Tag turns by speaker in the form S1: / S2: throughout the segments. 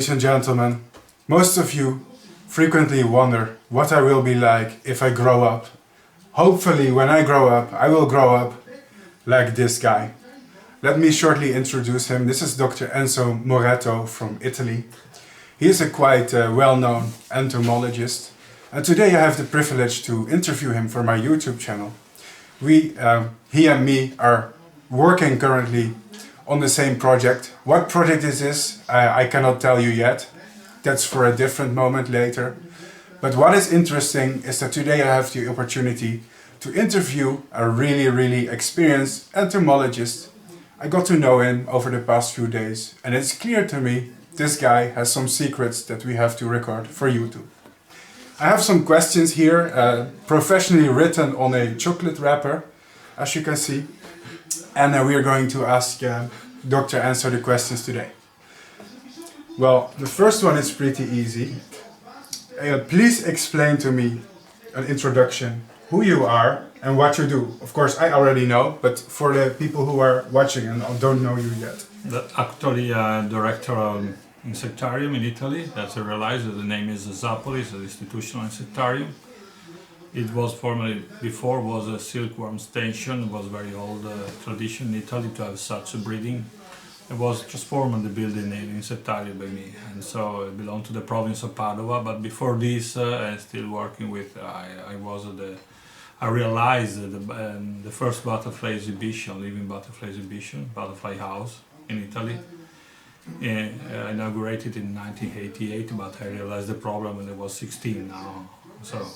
S1: Ladies and gentlemen, most of you frequently wonder what I will be like if I grow up. Hopefully, when I grow up, I will grow up like this guy. Let me shortly introduce him. This is Dr. Enzo Moretto from Italy. He is a quite well-known entomologist, and today I have the privilege to interview him for my YouTube channel. He and me are working currently on the same project. What project is this? I cannot tell you yet. That's for a different moment later. But what is interesting is that today I have the opportunity to interview a really experienced entomologist. I got to know him over the past few days, and it's clear to me this guy has some secrets that we have to record for YouTube. I have some questions here, professionally written on a chocolate wrapper, as you can see. And we are going to ask Dr. Enzo the questions today. Well, the first one is pretty easy. Please explain to me an introduction, who you are and what you do. Of course, I already know, but for the people who are watching and don't know you yet.
S2: Actually, director of insectarium in Italy. That's I realized that the name is Zapoli, it's an institutional insectarium. It was formerly, before was a silkworm station. It was very old tradition in Italy to have such a breeding. It was transformed in the building in insectarium by me, and so it belonged to the province of Padua. But before this, I'm still working with. I realized the first butterfly exhibition, living butterfly exhibition, Butterfly House in Italy. Inaugurated in 1988, but I realized the problem when I was 16 now. So.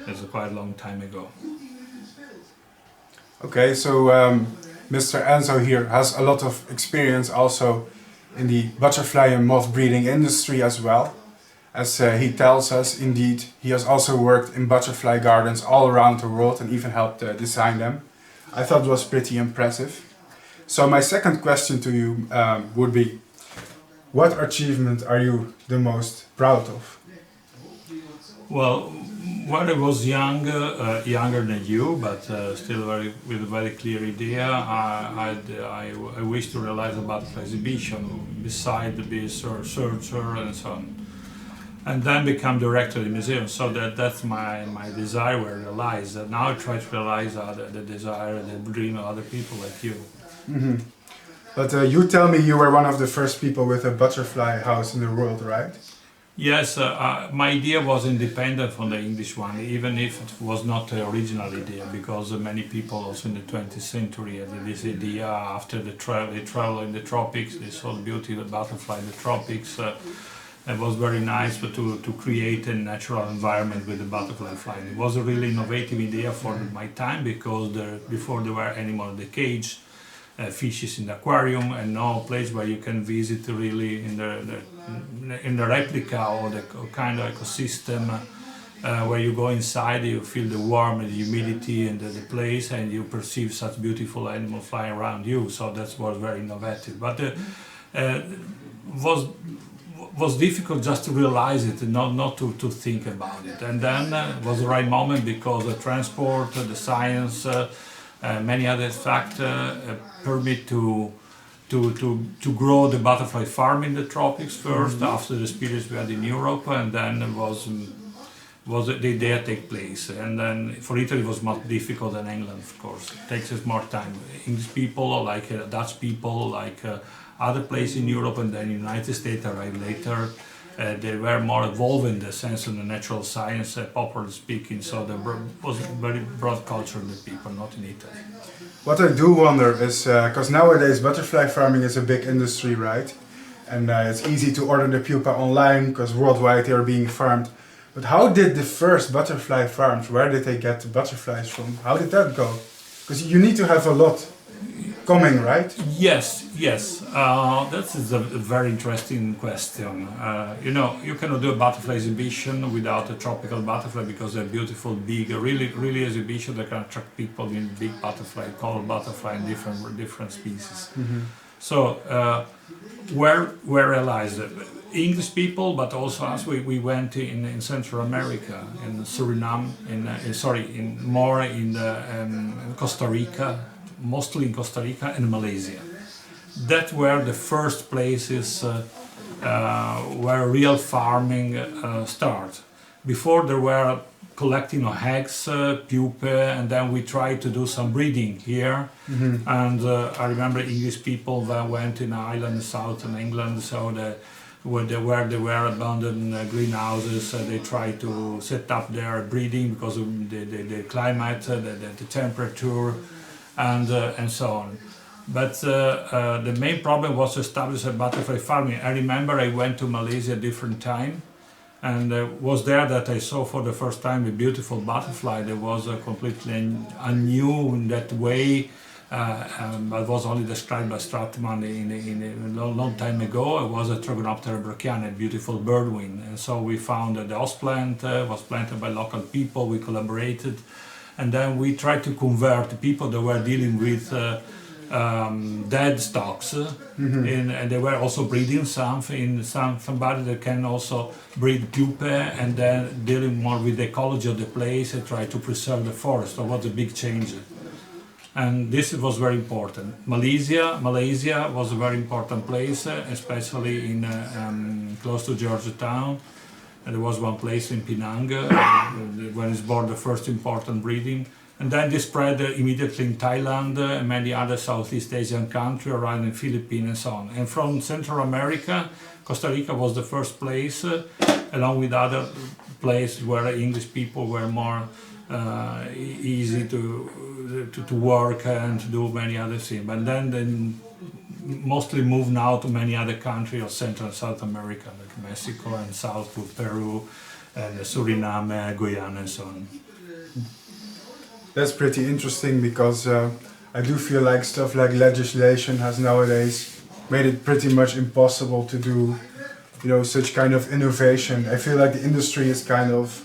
S2: It's a quite long time ago.
S1: Okay, so Mr. Enzo here has a lot of experience also in the butterfly and moth breeding industry as well. As he tells us, indeed, he has also worked in butterfly gardens all around the world and even helped design them. I thought it was pretty impressive. So my second question to you would be, what achievement are you the most proud of?
S2: Well, when I was younger than you, but still with a very clear idea, I wish to realize a butterfly exhibition beside the bee searcher and so on, and then become director of the museum. So that's my desire were realized. Now I try to realize the desire, the dream of other people like you.
S1: Mm-hmm. But you tell me you were one of the first people with a butterfly house in the world, right?
S2: Yes, my idea was independent from the English one, even if it was not the original idea, because many people also in the 20th century had this idea after they travel in the tropics, they saw the beauty of the butterfly in the tropics. It was very nice to create a natural environment with the butterfly flying. It was a really innovative idea for my time, because before there were animals in the cage, fishes in the aquarium, and no place where you can visit really in the replica or the kind of ecosystem where you go inside, you feel the warmth and the humidity and the place, and you perceive such beautiful animals flying around you. So that was very innovative, but was difficult just to realize it and not to think about it. And then was the right moment, because the transport, the science, many other factors permit to grow the butterfly farm in the tropics first, after the experience we had in Europe, and then was the idea take place. And then for Italy it was much difficult than England, of course. It takes us more time. English people, like Dutch people, like other places in Europe, and then United States arrived later. They were more evolved in the sense of the natural science, popularly speaking, so there was a very broad culture in the people, not in Italy.
S1: What I do wonder is, because nowadays butterfly farming is a big industry, right? And it's easy to order the pupa online, because worldwide they are being farmed. But how did the first butterfly farms, where did they get the butterflies from? How did that go? Because you need to have a lot coming, right?
S2: Yes. That is a very interesting question. You cannot do a butterfly exhibition without a tropical butterfly, because they're beautiful, big, really exhibition that can attract people in big butterfly, colored butterfly, and different species. Mm-hmm. So where realized English people, but also us, we went in Central America, in Suriname, in Costa Rica, mostly in Costa Rica and Malaysia. That were the first places where real farming started. Before there were collecting of eggs, pupae, and then we tried to do some breeding here. And I remember English people that went in Ireland, southern England, so where they were abandoned greenhouses, they tried to set up their breeding because of the climate, the temperature, and so on. But the main problem was to establish a butterfly farming. I remember I went to Malaysia a different time, and was there that I saw for the first time a beautiful butterfly that was completely new in that way, but was only described by Stratman in a long time ago. It was a Trigonoptera bracchiana, a beautiful birdwing. And so we found that the host plant was planted by local people, we collaborated, and then we tried to convert the people that were dealing with dead stocks, and they were also breeding somebody that can also breed pupae, and then dealing more with the ecology of the place and try to preserve the forest. So it was a big change, and this was very important. Malaysia was a very important place, especially in close to Georgetown. And there was one place in Penang when it's born the first important breeding. And then they spread immediately in Thailand and many other Southeast Asian countries, around in Philippines and so on. And from Central America, Costa Rica was the first place, along with other places where English people were more easy to work and to do many other things. But then they mostly moved now to many other countries of Central and South America, like Mexico and South to Peru, and Suriname, Guyana and so on.
S1: That's pretty interesting, because I do feel like stuff like legislation has nowadays made it pretty much impossible to do, such kind of innovation. I feel like the industry is kind of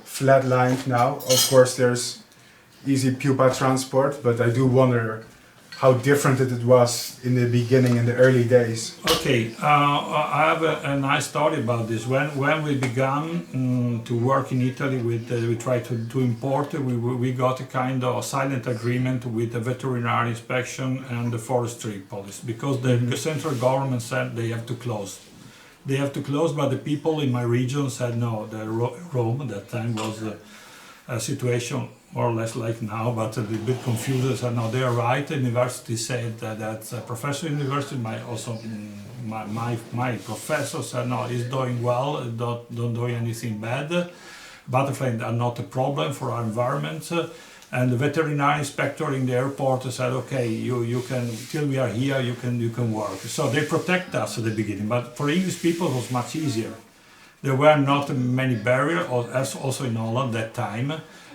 S1: flatlined now. Of course, there's easy pupa transport, but I do wonder how different it was in the beginning, in the early days.
S2: Okay, I have a nice story about this. When we began to work in Italy, we tried to import, we got a kind of silent agreement with the veterinary inspection and the forestry police, because the central government said they have to close. They have to close, but the people in my region said no. Rome at that time was a situation more or less like now, but a bit confused. Said no, they are right. The university said that professor in university, my professor said no, he's doing well, don't do anything bad. Butterflies are not a problem for our environment. And the veterinary inspector in the airport said, okay, you can, till we are here, you can work. So they protect us at the beginning, but for English people it was much easier. There were not many barriers, as also in Holland that time.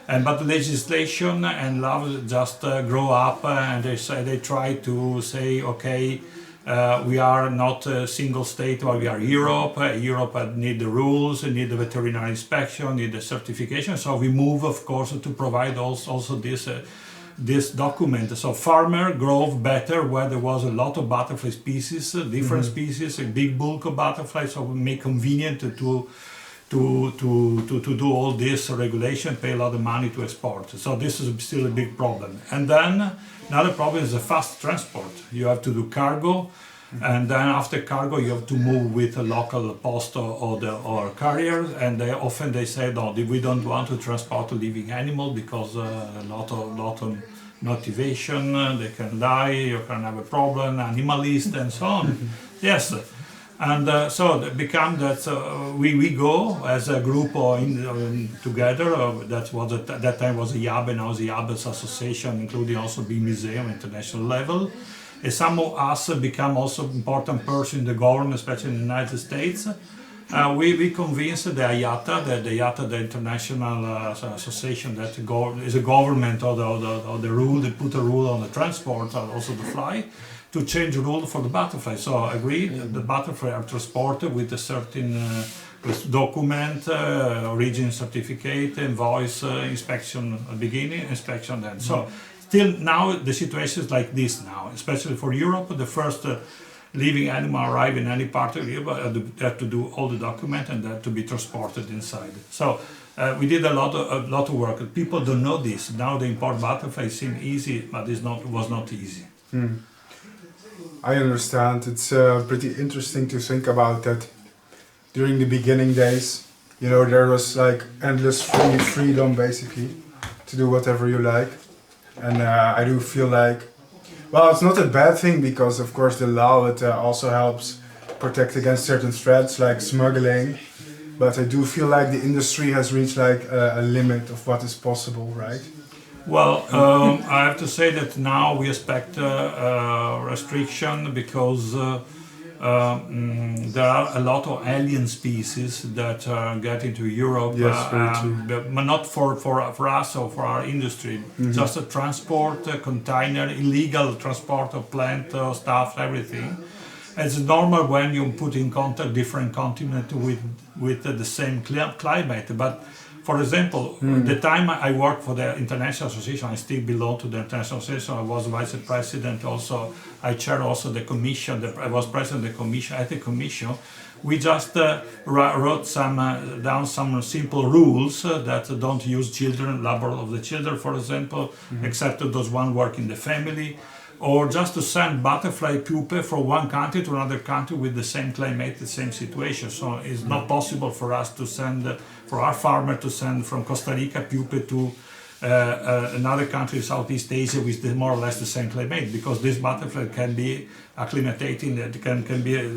S2: But the legislation and law just grow up, and they try to say, okay, we are not a single state, but we are Europe. Europe need the rules, need the veterinary inspection, need the certification. So we move, of course, to provide also this document. So farmer grow better where there was a lot of butterfly species, different species, a big bulk of butterflies. So we make convenient to do all this regulation, pay a lot of money to export. So this is still a big problem. And then another problem is the fast transport. You have to do cargo, and then after cargo you have to move with a local post or carrier, and they say no, we don't want to transport a living animal because a lot of motivation, they can die, you can have a problem, animalist and so on. Yes. And so it became that we go as a group together. That time was a IABE, now the IABE's association, including also big museum international level. And some of us become also important person in the government, especially in the United States. We convinced the IATA, the international association that is a government of the rule. They put a rule on the transport, also the fly, to change the rule for the butterfly. So agreed, the butterfly are transported with a certain document, origin certificate, invoice, inspection at the beginning, inspection then. So still now the situation is like this now, especially for Europe. The first living animal arrive in any part of Europe, they have to do all the document and they have to be transported inside. So we did a lot of work. People don't know this. Now the import butterflies seem easy, but was not easy.
S1: I understand. It's pretty interesting to think about that. During the beginning days, you know, there was like endless freedom basically to do whatever you like. And I do feel like, well, it's not a bad thing because of course the law, it also helps protect against certain threats like smuggling. But I do feel like the industry has reached like a limit of what is possible, right?
S2: Well, I have to say that now we expect restriction because there are a lot of alien species that get into Europe,
S1: Yes, very true.
S2: but not for us or for our industry. Just a transport, container, illegal transport of plant stuff, everything. It's normal when you put in contact different continents with the same climate, but for example, the time I worked for the International Association, I still belong to the International Association. I was vice president also. I chair also the commission. I was president of the commission. At the commission, we just wrote down some simple rules that don't use children, labor of the children, for example, except those one work in the family. Or just to send butterfly pupae from one country to another country with the same climate, the same situation. So it's not possible for us to send, for our farmer to send from Costa Rica pupae to another country, Southeast Asia, with more or less the same climate, because this butterfly can be acclimating, it can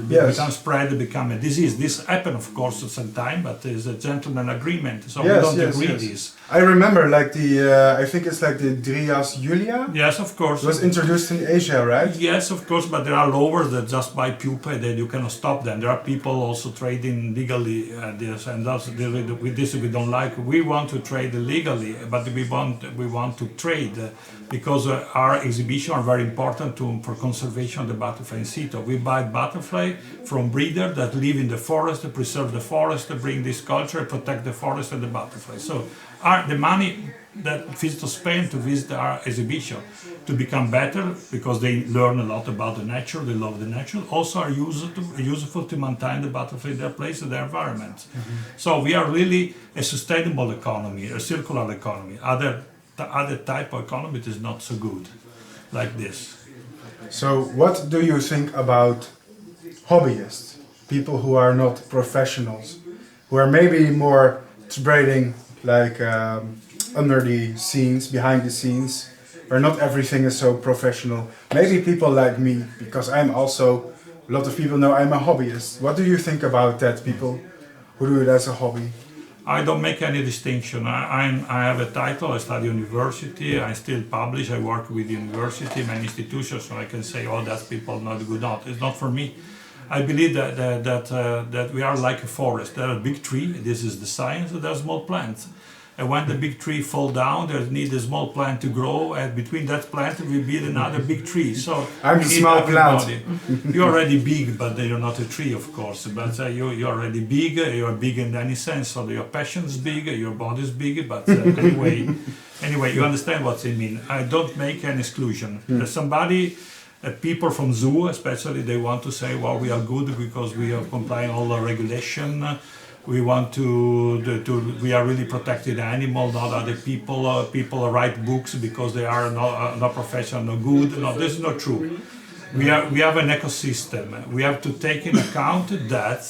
S2: become spread, become a disease. This happened, of course, at some time, but it's a gentleman agreement, so we don't agree this.
S1: I remember, like I think it's like the Drias Julia.
S2: Yes, of course.
S1: It was introduced in Asia, right?
S2: Yes, of course, but there are lowers that just buy pupae, that you cannot stop them. There are people also trading legally this, and that's with this we don't like. We want to trade legally, but we want to trade because our exhibition are very important for conservation of the butterfly in situ. We buy butterfly from breeders that live in the forest, preserve the forest, bring this culture, protect the forest and the butterfly. So the money that visitors spend to visit our exhibition to become better, because they learn a lot about the nature, they love the nature, also are useful to maintain the butterfly in their place and their environment. So we are really a sustainable economy, a circular economy. Other type of economy is not so good, like this.
S1: So what do you think about hobbyists, people who are not professionals, who are maybe more trading like under the scenes, behind the scenes, where not everything is so professional? Maybe people like me, because I'm also, a lot of people know I'm a hobbyist. What do you think about that, people who do it as a hobby?
S2: I don't make any distinction. I have a title, I study university, I still publish, I work with university, many institutions, so I can say, oh, that's people not good art. It's not for me. I believe that we are like a forest. There are big tree, this is the science, and there are small plants. And when the big tree fall down, there need a small plant to grow, and between that plant we build another big tree. So
S1: I'm a small plant.
S2: You're already big, but you're not a tree, of course. But you're already big. You're big in any sense. So your passion is big, your body is big. But anyway, you understand what I mean. I don't make an exclusion. There's somebody. People from zoo, especially, they want to say, well, we are good because we are complying all the regulation. We want we are really protected animal, not other people. People write books because they are not professional, no good. No, this is not true. We have an ecosystem. We have to take in account that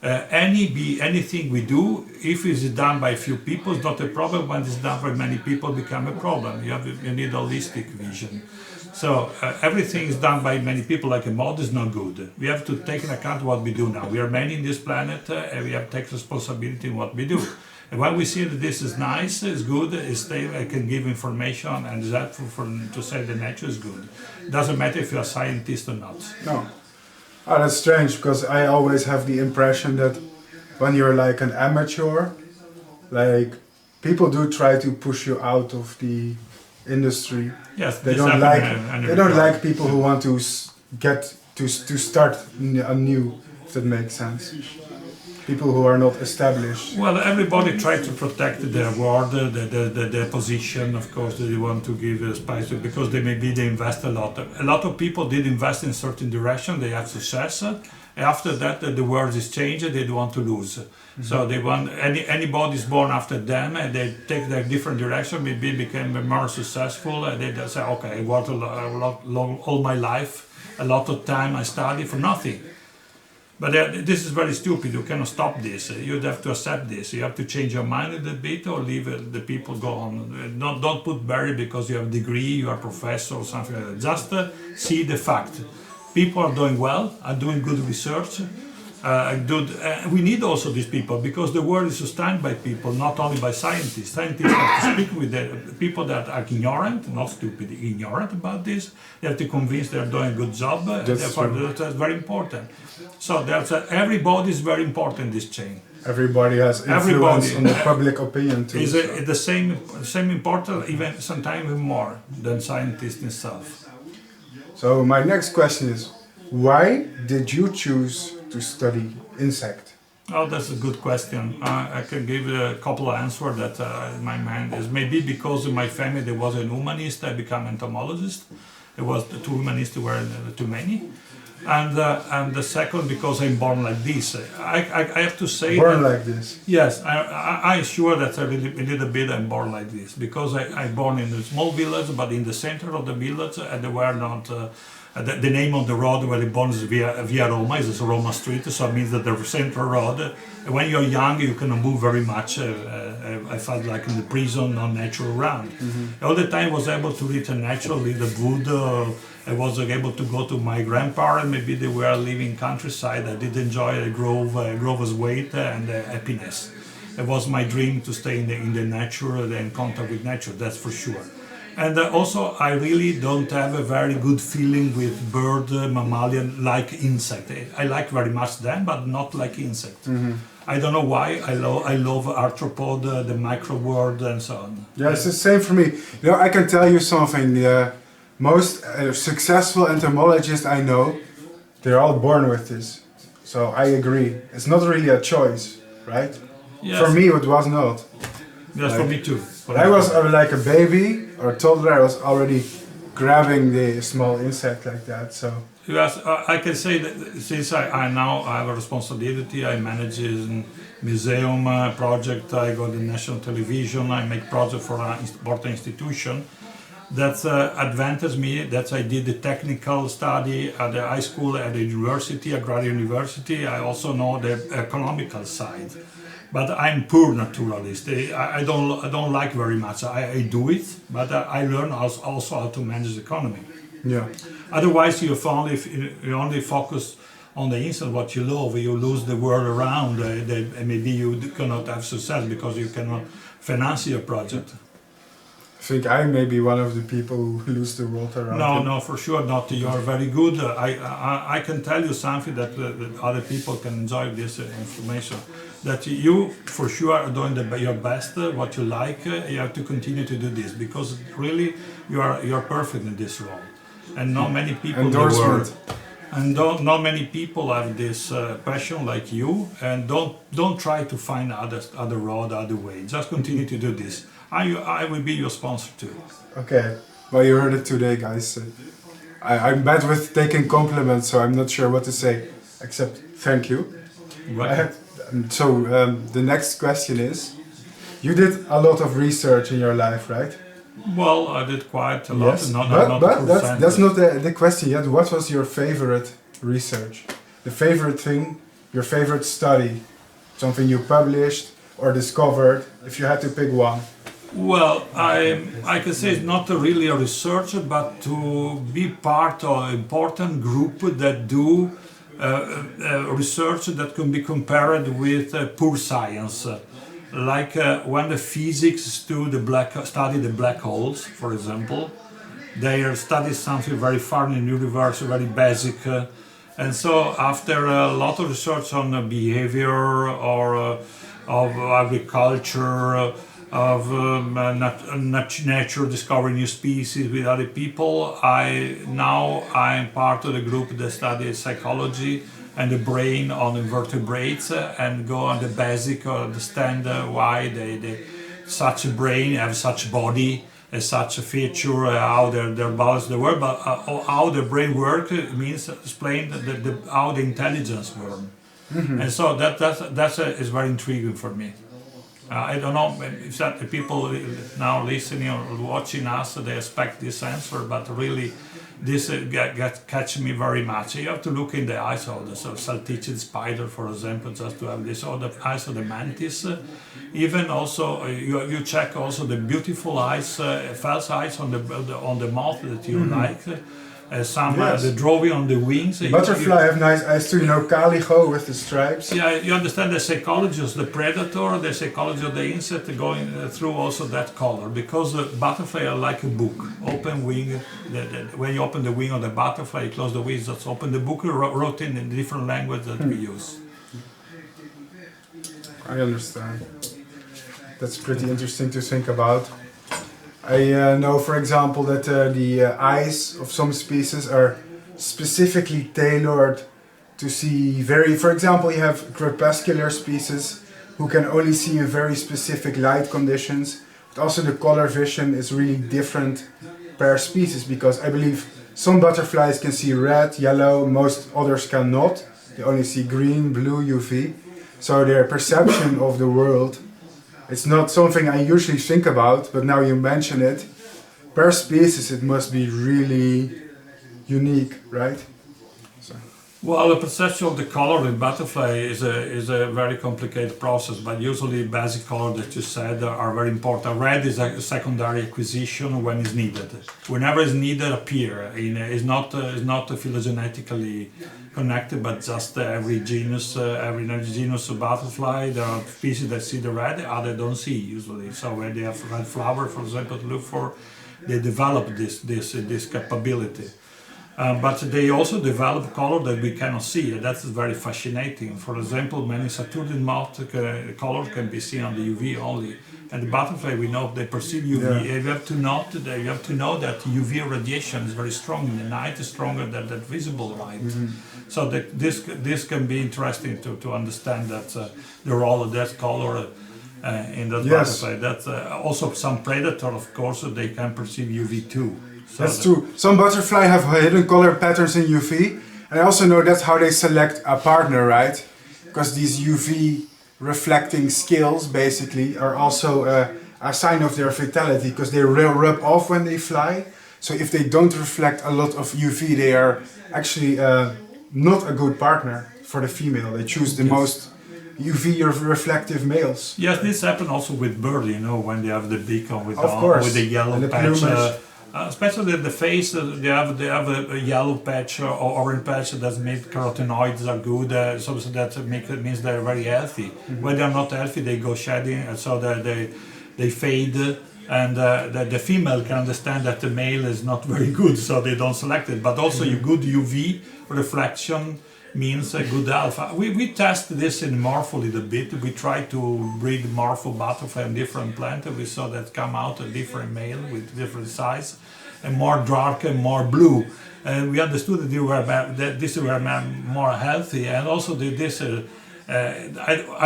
S2: anything we do, if it's done by a few people, it's not a problem. When it's done by many people, it becomes a problem. You need a holistic vision. So everything is done by many people like a mod is not good. We have to take into account what we do now. We are many in this planet and we have to take responsibility in what we do. And when we see that this is nice, it's good, it's stable, I can give information, and that to say the nature is good. It doesn't matter if you're a scientist or not.
S1: No. Oh, that's strange, because I always have the impression that when you're like an amateur, like people do try to push you out of the industry.
S2: Yes,
S1: they don't like people who want to get to start anew, if that makes sense. People who are not established.
S2: Well, everybody tries to protect their word, their position. Of course, they want to give a space because they invest a lot. A lot of people did invest in certain direction. They have success, After that, the world is changed. They don't want to lose. So they want anybody is born after them, and they take their different direction. Maybe become more successful. And they just say, okay, I worked all my life, a lot of time I study for nothing. But this is very stupid. You cannot stop this. You have to accept this. You have to change your mind a little bit, or leave the people go on. Don't put barrier because you have a degree, you are a professor or something like that. Just see the fact. People are doing well, are doing good research. We need also these people because the world is sustained by people, not only by scientists. Scientists have to speak with the people that are ignorant, not stupid, ignorant about this. They have to convince they're doing a good job. That's very important. So everybody is very important in this chain.
S1: Everybody has influence on the public opinion too.
S2: Is the same important, even sometimes more than scientists themselves.
S1: So my next question is, why did you choose to study insect?
S2: Oh, that's a good question. I can give a couple of answers that in my mind is maybe because in my family there was a humanist, I became entomologist. There was the two humanists were too many. And the second, because I'm born like this. I have to say
S1: born like this?
S2: Yes, I sure that a little bit I'm born like this. Because I'm born in a small village, but in the center of the village, and there were not... the name of the road where I born is Via Roma, is Roma Street, so it means that the central road. When you're young, you cannot move very much. I felt like in the prison, not natural around. All the time I was able to read the natural, read the wood. I was able to go to my grandparents, maybe they were living countryside. I did enjoy the grove's weight and happiness. It was my dream to stay in the nature and in contact with nature, that's for sure. And also, I really don't have a very good feeling with bird, mammalian, like insect. I like very much them, but not like insect. I don't know why. I love arthropod, the micro world, and so on.
S1: Yeah, it's the same for me. You know, I can tell you something. The most successful entomologists I know, they're all born with this. So I agree. It's not really a choice, right?
S2: Yes.
S1: For me, it was not.
S2: Yes, like, for me too.
S1: I was like a baby or toddler. I was already grabbing the small insect like that. So
S2: yes, I can say that since I now have a responsibility, I manage a museum project. I go to national television. I make projects for an important institution. That advantages me. That I did the technical study at the high school, at the university, agrarian university. I also know the economical side. But I'm poor naturalist. I don't like very much. I do it, but I learn also how to manage the economy.
S1: Yeah.
S2: Otherwise, if you only focus on the insect, what you love, you lose the world around. Maybe you cannot have success because you cannot finance your project.
S1: I think I may be one of the people who lose the world around.
S2: No, for sure not. You are very good. I can tell you something that other people can enjoy this information. That you, for sure, are doing your best, what you like. You have to continue to do this because really you are perfect in this role. And not many people
S1: endorsement.
S2: And not many people have this passion like you. And don't try to find other road, other way. Just continue to do this. I will be your sponsor too.
S1: Okay, well you heard it today, guys. I'm bad with taking compliments, so I'm not sure what to say except thank you.
S2: Right.
S1: The next question is, you did a lot of research in your life, right?
S2: Well, I did quite a lot.
S1: Yes, but that's not the question yet. What was your favorite research? The favorite thing, your favorite study, something you published or discovered, if you had to pick one?
S2: Well, I can say it's not really a research, but to be part of an important group that do research that can be compared with pure science. Like when the physics study the black holes, for example, they study something very far in the universe, very basic. And so after a lot of research on behavior or of agriculture, of nature, discovering new species with other people, I'm part of the group that studies psychology and the brain on invertebrates and go on the basic, understand why such a brain have such body, such a feature, how their balance the work, but how the brain work means explain how the intelligence works. And so that is very intriguing for me. I don't know if that the people now listening or watching us, they expect this answer, but really this catch me very much. You have to look in the eyes of the saltitchid spider, for example, just to have this, or the eyes of the mantis. Even also, you check also the beautiful eyes, false eyes on the mouth that you like. The drawing on the wings.
S1: Butterfly have nice eyes too, calico with the stripes.
S2: Yeah, you understand the psychology of the predator, the psychology of the insect going through also that color, because the butterfly are like a book, open wing. When you open the wing of the butterfly, you close the wings, just open the book, wrote in the different language that we use.
S1: I understand. That's pretty interesting to think about. I know, for example, that the eyes of some species are specifically tailored to see for example, you have crepuscular species who can only see in very specific light conditions. But also the color vision is really different per species, because I believe some butterflies can see red, yellow, most others cannot. They only see green, blue, UV. So their perception of the world, it's not something I usually think about, but now you mention it. Per species, it must be really unique, right? So.
S2: Well, the perception of the color in butterfly is a very complicated process, but usually basic color that you said are very important. Red is a secondary acquisition when it's needed. Whenever it's needed, appear. It's not phylogenetically connected, but just every genus of butterfly, there are species that see the red, others don't see usually. So when they have red flower, for example, to look for, they develop this capability. But they also develop color that we cannot see, and that is very fascinating. For example, many Saturnian moth colors can be seen on the UV only, and the butterfly, we know they perceive UV. Yeah. You have to know that UV radiation is very strong in the night, is stronger than that visible light. So this can be interesting to understand that the role of that color in that butterfly. That also some predator, of course, they can perceive UV too. So
S1: that's true. Some butterfly have hidden color patterns in UV, and I also know that's how they select a partner, right? Because these UV reflecting scales basically are also a sign of their vitality, because they rub off when they fly. So if they don't reflect a lot of UV, they are actually not a good partner for the female. They choose the most UV reflective males.
S2: Yes, this happens also with birds, when they have the beak on with the yellow patch. Especially the face, they have a yellow patch or orange patch that means carotenoids are good, so that means they're very healthy. When they're not healthy, they go shedding, so that they fade, and the female can understand that the male is not very good, so they don't select it. But also, your good UV reflection means a good alpha. We test this in morpho a little bit. We try to breed morpho butterfly in different plants. We saw that come out a different male with different size, and more dark and more blue. And we understood that these were more healthy, and also I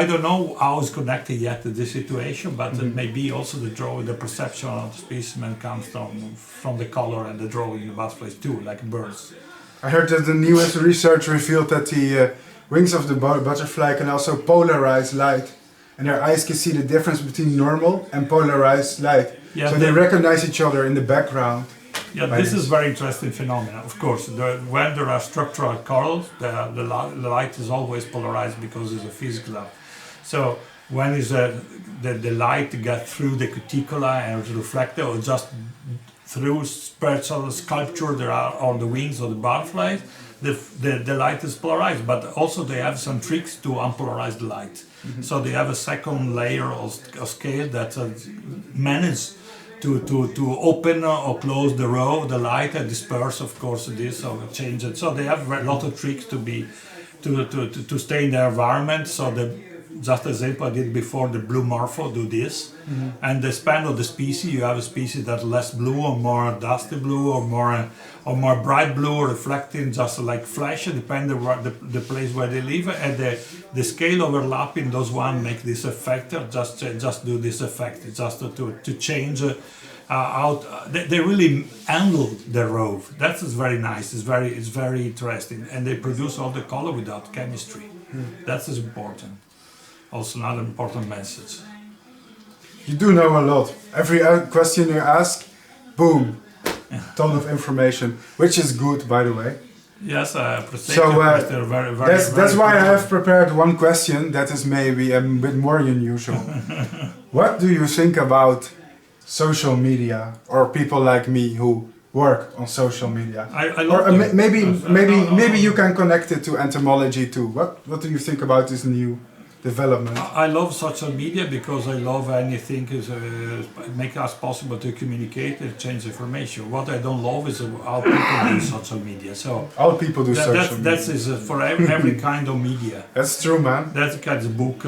S2: don't know how it's connected yet to this situation, but maybe also the perception of the specimen comes from the color and the drawing of the butterflies too, like birds.
S1: I heard that the newest research revealed that the wings of the butterfly can also polarize light, and their eyes can see the difference between normal and polarized light. Yeah, so they recognize each other in the background.
S2: Yeah, this is very interesting phenomenon. Of course, when there are structural colors, the light is always polarized because it's a physical. So when the light gets through the cuticula and is reflected, or just through special sculpture there are on the wings of the butterflies, the light is polarized, but also they have some tricks to unpolarize the light. So they have a second layer of scale that manage to open or close the row of the light and disperse, of course, this or change it. So they have a lot of tricks to stay in their environment. So just as I did before, the blue morpho do this, and the span of the species, you have a species that's less blue or more dusty blue or more bright blue or reflecting just like flash, depending on the place where they live, and the scale overlapping those one make this effect, just do this effect, just to change they really handle the row. That is very nice. It's very interesting, and they produce all the color without chemistry. That is important. Also, another important message.
S1: You do know a lot. Every question you ask, boom, ton of information, which is good, by the way.
S2: Yes, I appreciate
S1: so, that's why I have prepared one question that is maybe a bit more unusual. What do you think about social media, or people like me who work on social media?
S2: I love
S1: maybe you can connect it to entomology too. What do you think about this new development?
S2: I love social media because I love anything is make us possible to communicate and change information. What I don't love is how people do social media. So
S1: all people do social media.
S2: That is for every kind of media.
S1: That's true, man.
S2: That's the kind of book.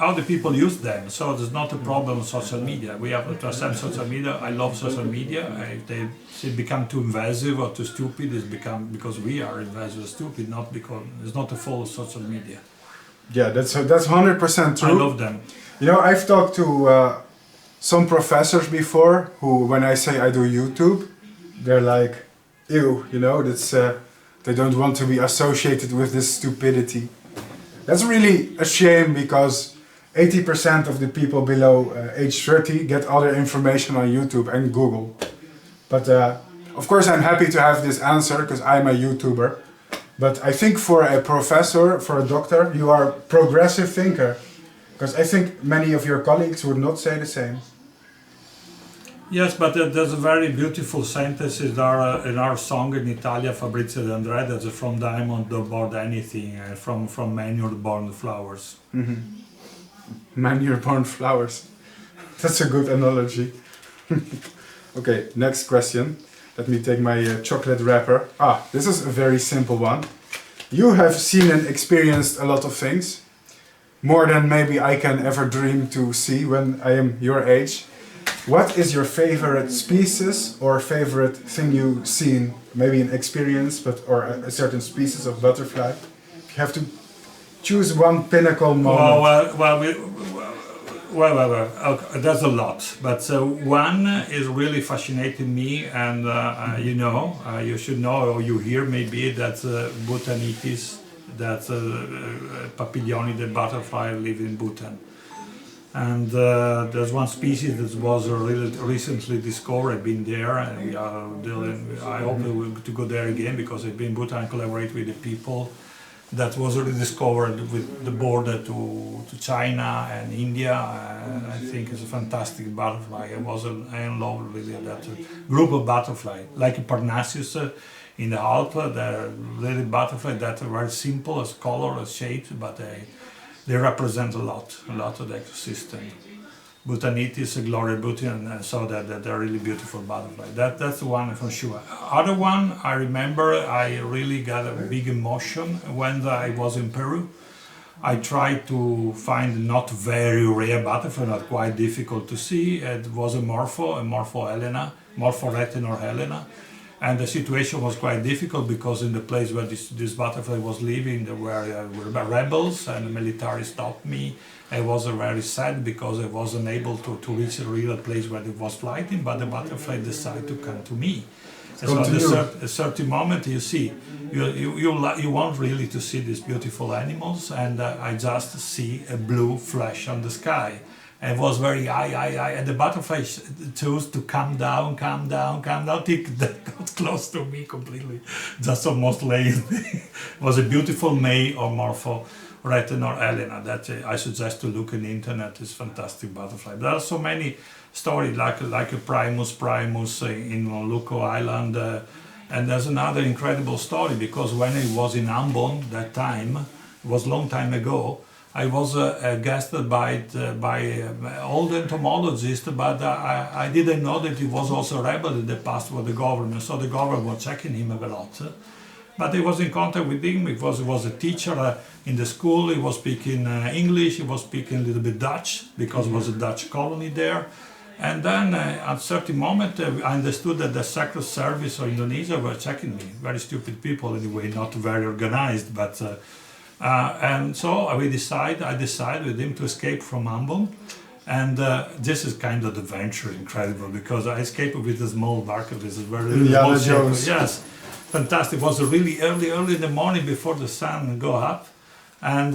S2: How the people use them. So there's not a problem with social media. We have to accept social media. I love social media. If they become too invasive or too stupid, it's become because we are invasive or stupid, not because it's not a fault of social media.
S1: Yeah, that's 100% true.
S2: I love them.
S1: You know, I've talked to some professors before who, when I say I do YouTube, they're like, ew, you know, that's they don't want to be associated with this stupidity. That's really a shame because 80% of the people below age 30 get all their information on YouTube and Google. But of course I'm happy to have this answer because I'm a YouTuber. But I think for a professor, for a doctor, you are a progressive thinker. Because I think many of your colleagues would not say the same.
S2: Yes, but there's a very beautiful sentence in our song in Italia, Fabrizio De André, that's from diamond born anything, from manure born flowers.
S1: Mm-hmm. Manure born flowers. That's a good analogy. Okay, next question. Let me take my chocolate wrapper. This is a very simple one. You have seen and experienced a lot of things. More than maybe I can ever dream to see when I am your age. What is your favorite species or favorite thing you've seen? Maybe an experience, or a certain species of butterfly. If you have to choose one pinnacle moment.
S2: Well, okay, there's a lot, but one is really fascinating me, and you should know, or you hear maybe that Bhutanitis, that Papilioni, the butterfly, live in Bhutan. And there's one species that was really recently discovered. I've been there, and we are I hope to go there again because I've been in Bhutan and collaborate with the people. That was already discovered with the border to China and India. I think it's a fantastic butterfly. I love really that group of butterfly, like Parnassus in the Alps. They're little butterfly that are very simple as color, as shape, but they represent a lot of the ecosystem. Bhutanitis, Gloria Bhutan, and so that they're really beautiful butterfly. That's the one for sure. Other one I remember, I really got a big emotion when I was in Peru. I tried to find not very rare butterfly, not quite difficult to see. It was a Morpho Helena, Morpho retinor Helena. And the situation was quite difficult because in the place where this butterfly was living, there were rebels and the military stopped me. I was very sad because I wasn't able to reach a real place where it was flying, but the butterfly decided to come to me. And so at a certain moment you see, you want really to see these beautiful animals, and I just see a blue flash on the sky. And it was very high, and the butterfly chose to come down, it got close to me completely, just almost laying. It was a beautiful May or Morpho retinor Helena that I suggest to look on the internet. It's fantastic butterfly. There are so many stories like a Primus in Maluku Island, and there's another incredible story because when I was in Ambon that time, it was a long time ago, I was guested by old entomologist, but I didn't know that he was also a rebel in the past for the government, so the government was checking him a lot. But I was in contact with him because he was a teacher in the school. He was speaking English, he was speaking a little bit Dutch because it was a Dutch colony there. And then at a certain moment I understood that the Secret Service of Indonesia were checking me. Very stupid people anyway, not very organized. And so I decided with him to escape from Ambon. And this is kind of adventure, incredible, because I escaped with a small bark of this very
S1: Indiana
S2: small
S1: Jones.
S2: ship. Yes, fantastic. It was really early in the morning before the sun go up. And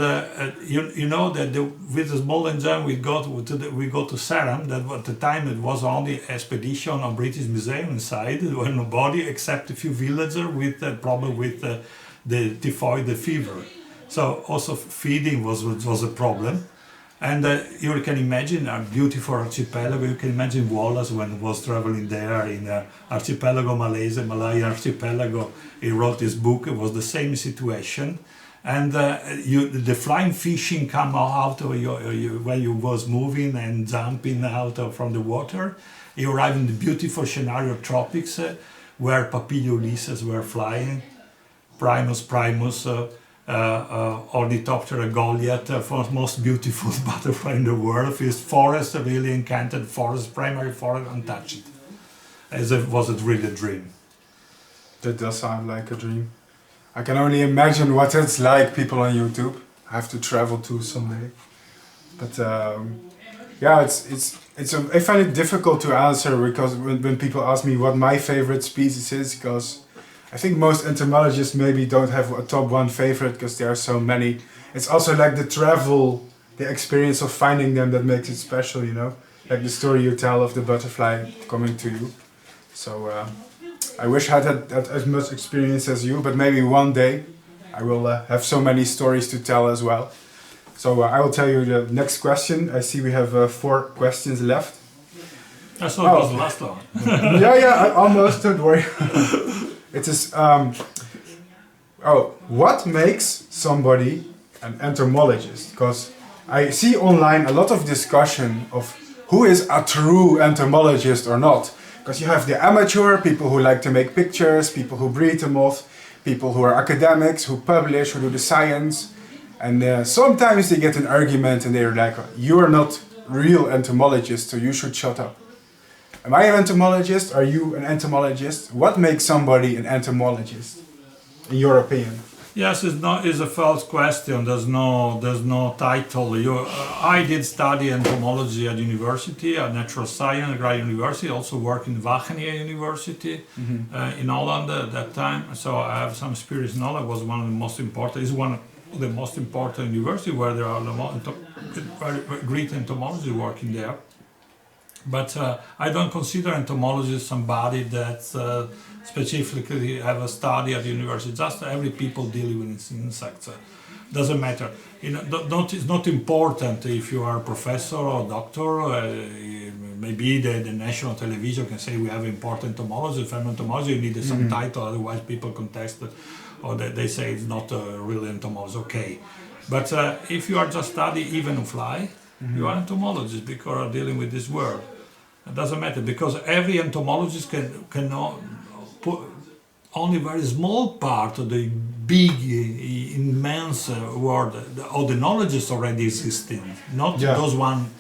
S2: you know that with the small engine we go to Saram. That at the time it was only expedition of British Museum inside. There were nobody except a few villagers with a problem with the typhoid fever. So also feeding was a problem. And you can imagine a beautiful archipelago. You can imagine Wallace when he was traveling there in archipelago Malayan archipelago. He wrote this book. It was the same situation. And the flying fishing come out of when you was moving and jumping out from the water. You arrive in the beautiful scenario tropics where Papilio Ulysses were flying, Primus, Ornithoptera Goliath, for most beautiful butterfly in the world. His forest, really encanted forest, primary forest, untouched. As if was it really a dream.
S1: That does sound like a dream. I can only imagine what it's like, people on YouTube. I have to travel to someday. But yeah, I find it difficult to answer because when people ask me what my favorite species is, because I think most entomologists maybe don't have a top one favorite because there are so many. It's also like the travel, the experience of finding them that makes it special, you know? Like the story you tell of the butterfly coming to you. So I wish I had as much experience as you, but maybe one day I will have so many stories to tell as well. So I will tell you the next question. I see we have 4 questions left.
S2: I thought it was the last one.
S1: yeah, almost, don't worry. It is, what makes somebody an entomologist? Because I see online a lot of discussion of who is a true entomologist or not. Because you have the amateur, people who like to make pictures, people who breed the moth, people who are academics, who publish, who do the science. And sometimes they get an argument and they're like, you are not real entomologist, so you should shut up. Am I an entomologist? Are you an entomologist? What makes somebody an entomologist, in your opinion?
S2: Yes, it's a false question. There's no title. I did study entomology at university, at natural science at Grad University. Also worked in Wageningen University in Holland at that time. So I have some experience in Holland. It was one of the most important. It's one of the most important university where there are great entomology working there. But I don't consider entomologist somebody that specifically have a study at the university. Just every people dealing with insects. Doesn't matter. It's not important if you are a professor or a doctor. Maybe the national television can say we have important entomologists. If I'm an entomologist, you need some title. Otherwise, people contest it, or they say it's not a real entomologist. Okay, but if you are just studying even a fly, you are an entomologist because you are dealing with this world. It doesn't matter because every entomologist can put only very small part of the big, immense world. All the knowledge is already existing. Not those one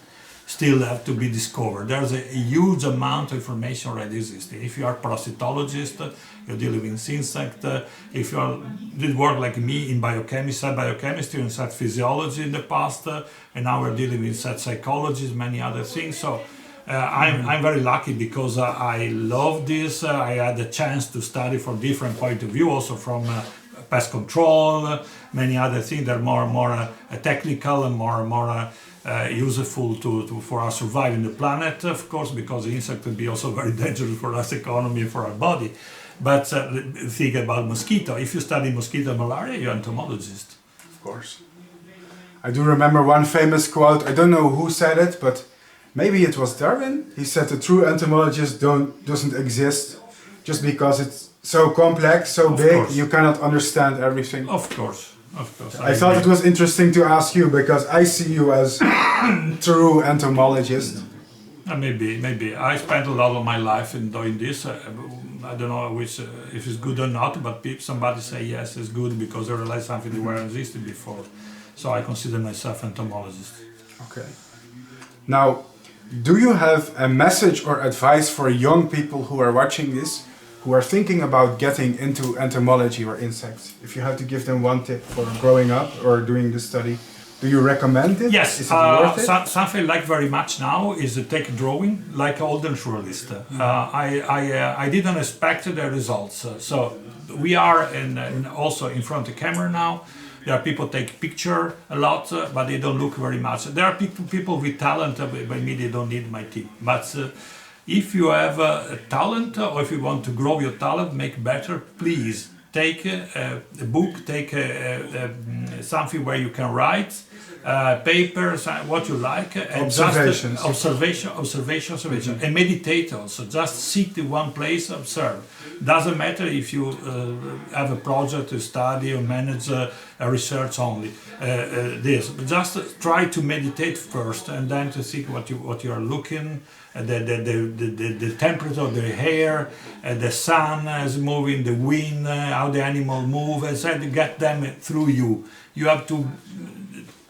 S2: still have to be discovered. There's a huge amount of information already existing. If you are a parasitologist, you're dealing with insects. If you did work like me in biochemistry and cell physiology in the past, and now we're dealing with cell psychology, many other things. So. I'm very lucky because I love this. I had the chance to study from different point of view, also from pest control, many other things that are more technical and more useful for us surviving the planet, of course, because insects can be also very dangerous for us economy and for our body. But think about mosquito. If you study mosquito and malaria, you're an entomologist.
S1: Of course. I do remember one famous quote. I don't know who said it, but maybe it was Darwin. He said the true entomologist doesn't exist just because it's so complex, so big, you cannot understand everything.
S2: Of course.
S1: I thought it was interesting to ask you because I see you as true entomologist.
S2: Maybe. I spent a lot of my life in doing this. I don't know if it's good or not, but somebody say yes, it's good because they realize something that weren't existed before. So I consider myself entomologist.
S1: Okay. Now, do you have a message or advice for young people who are watching this, who are thinking about getting into entomology or insects? If you had to give them one tip for growing up or doing the study, Do you recommend it?
S2: Yes,
S1: Is it worth it?
S2: something I like very much now is to take a drawing like old naturalist. I didn't expect the results. So we are also in front of the camera now. There are people take picture a lot, but they don't look very much. There are people with talent, by me they don't need my tip. But if you have a talent or if you want to grow your talent, make better, please take a book, take something where you can write, papers, what you like, and
S1: Observations.
S2: observation, and meditate also. Just sit in one place, observe. Doesn't matter if you have a project to study or manage a research only. Just try to meditate first, and then to see what you are looking. The temperature of the air, the sun is moving, the wind, how the animal move, and so to get them through you. You have to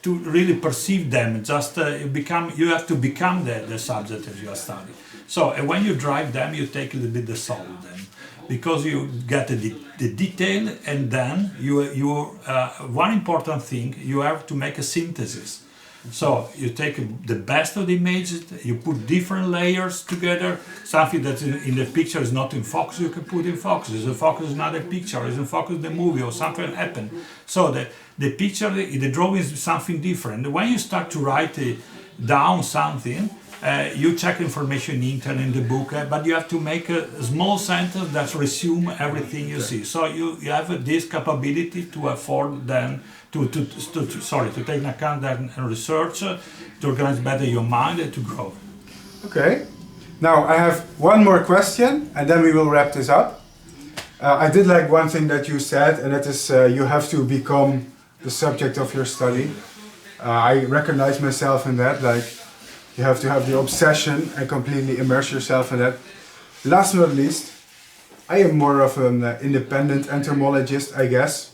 S2: really perceive them. Just you have to become the subject that you are studying. So when you drive them, you take a little bit the soul of them, because you get the detail, and then one important thing, you have to make a synthesis. So you take the best of the images, you put different layers together. Something that in the picture is not in focus, you can put in focus. Is in focus another picture, is in focus the movie, or something happened. So the picture, the drawing is something different. When you start to write down something, you check information in the internet, in the book, but you have to make a small sentence that resume everything you see. So you have this capability to afford then to take into account that and research, to organize better your mind and to grow.
S1: Okay. Now I have one more question, and then we will wrap this up. I did like one thing that you said, and that is you have to become the subject of your study. I recognize myself in that. Like, you have to have the obsession and completely immerse yourself in that. Last but not least, I am more of an independent entomologist, I guess.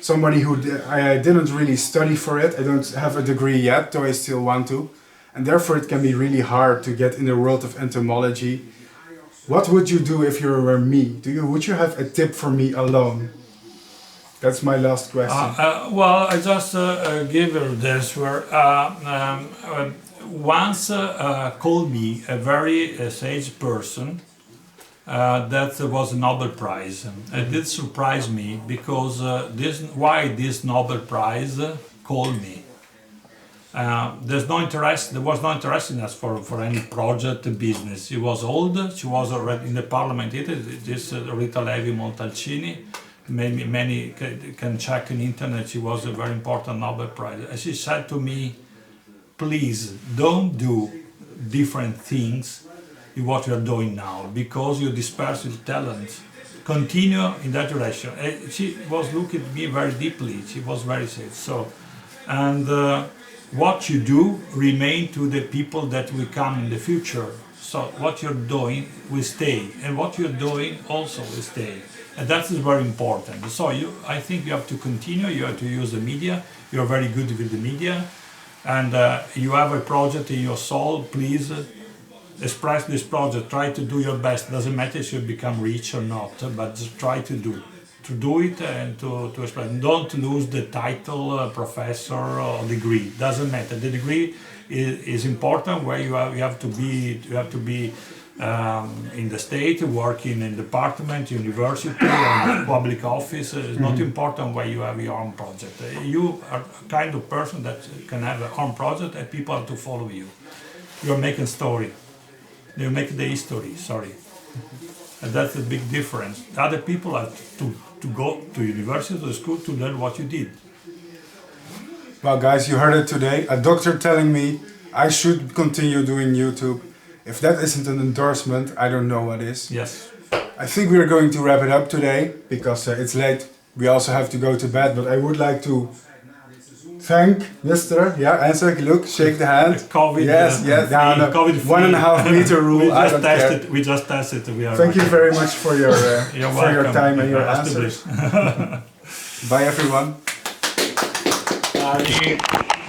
S1: Somebody who I didn't really study for it. I don't have a degree yet, though I still want to. And therefore it can be really hard to get in the world of entomology. What would you do if you were me? Would you have a tip for me alone? That's my last question.
S2: Well, I just give her this where once called me a very sage person that was a Nobel Prize. It did surprise me because why this Nobel Prize called me. There was no interest in us for any project business. She was old, she was already in the parliament, this Rita Levi Montalcini. Many can check on internet, she was a very important Nobel Prize. And she said to me, please don't do different things in what you are doing now, because you disperse your talent. Continue in that direction. And she was looking at me very deeply, she was very safe. So, and what you do remain to the people that will come in the future. So what you're doing will stay, and what you're doing also will stay. And that is very important. So I think you have to continue, you have to use the media, you're very good with the media, and you have a project in your soul, please express this project, try to do your best. Doesn't matter if you become rich or not, but just try to do it and to explain. Don't lose the title, professor or degree, doesn't matter. The degree is important where you have to be in the state, working in department, university, or public office. It's not important where you have your own project. You are a kind of person that can have an own project and people have to follow you. You're making story. You make the history, sorry. And that's a big difference. Other people have to go to university, to school, to learn what you did.
S1: Well guys, you heard it today. A doctor telling me I should continue doing YouTube. If that isn't an endorsement, I don't know what is.
S2: Yes.
S1: I think we're going to wrap it up today because it's late. We also have to go to bed, but I would like to thank Mr. Enzo, look, shake the hand.
S2: COVID.
S1: Yes. No,
S2: COVID
S1: 1.5 meter rule.
S2: We just tested.
S1: Thank you very much for your time and your answers. Bye everyone.
S2: Bye.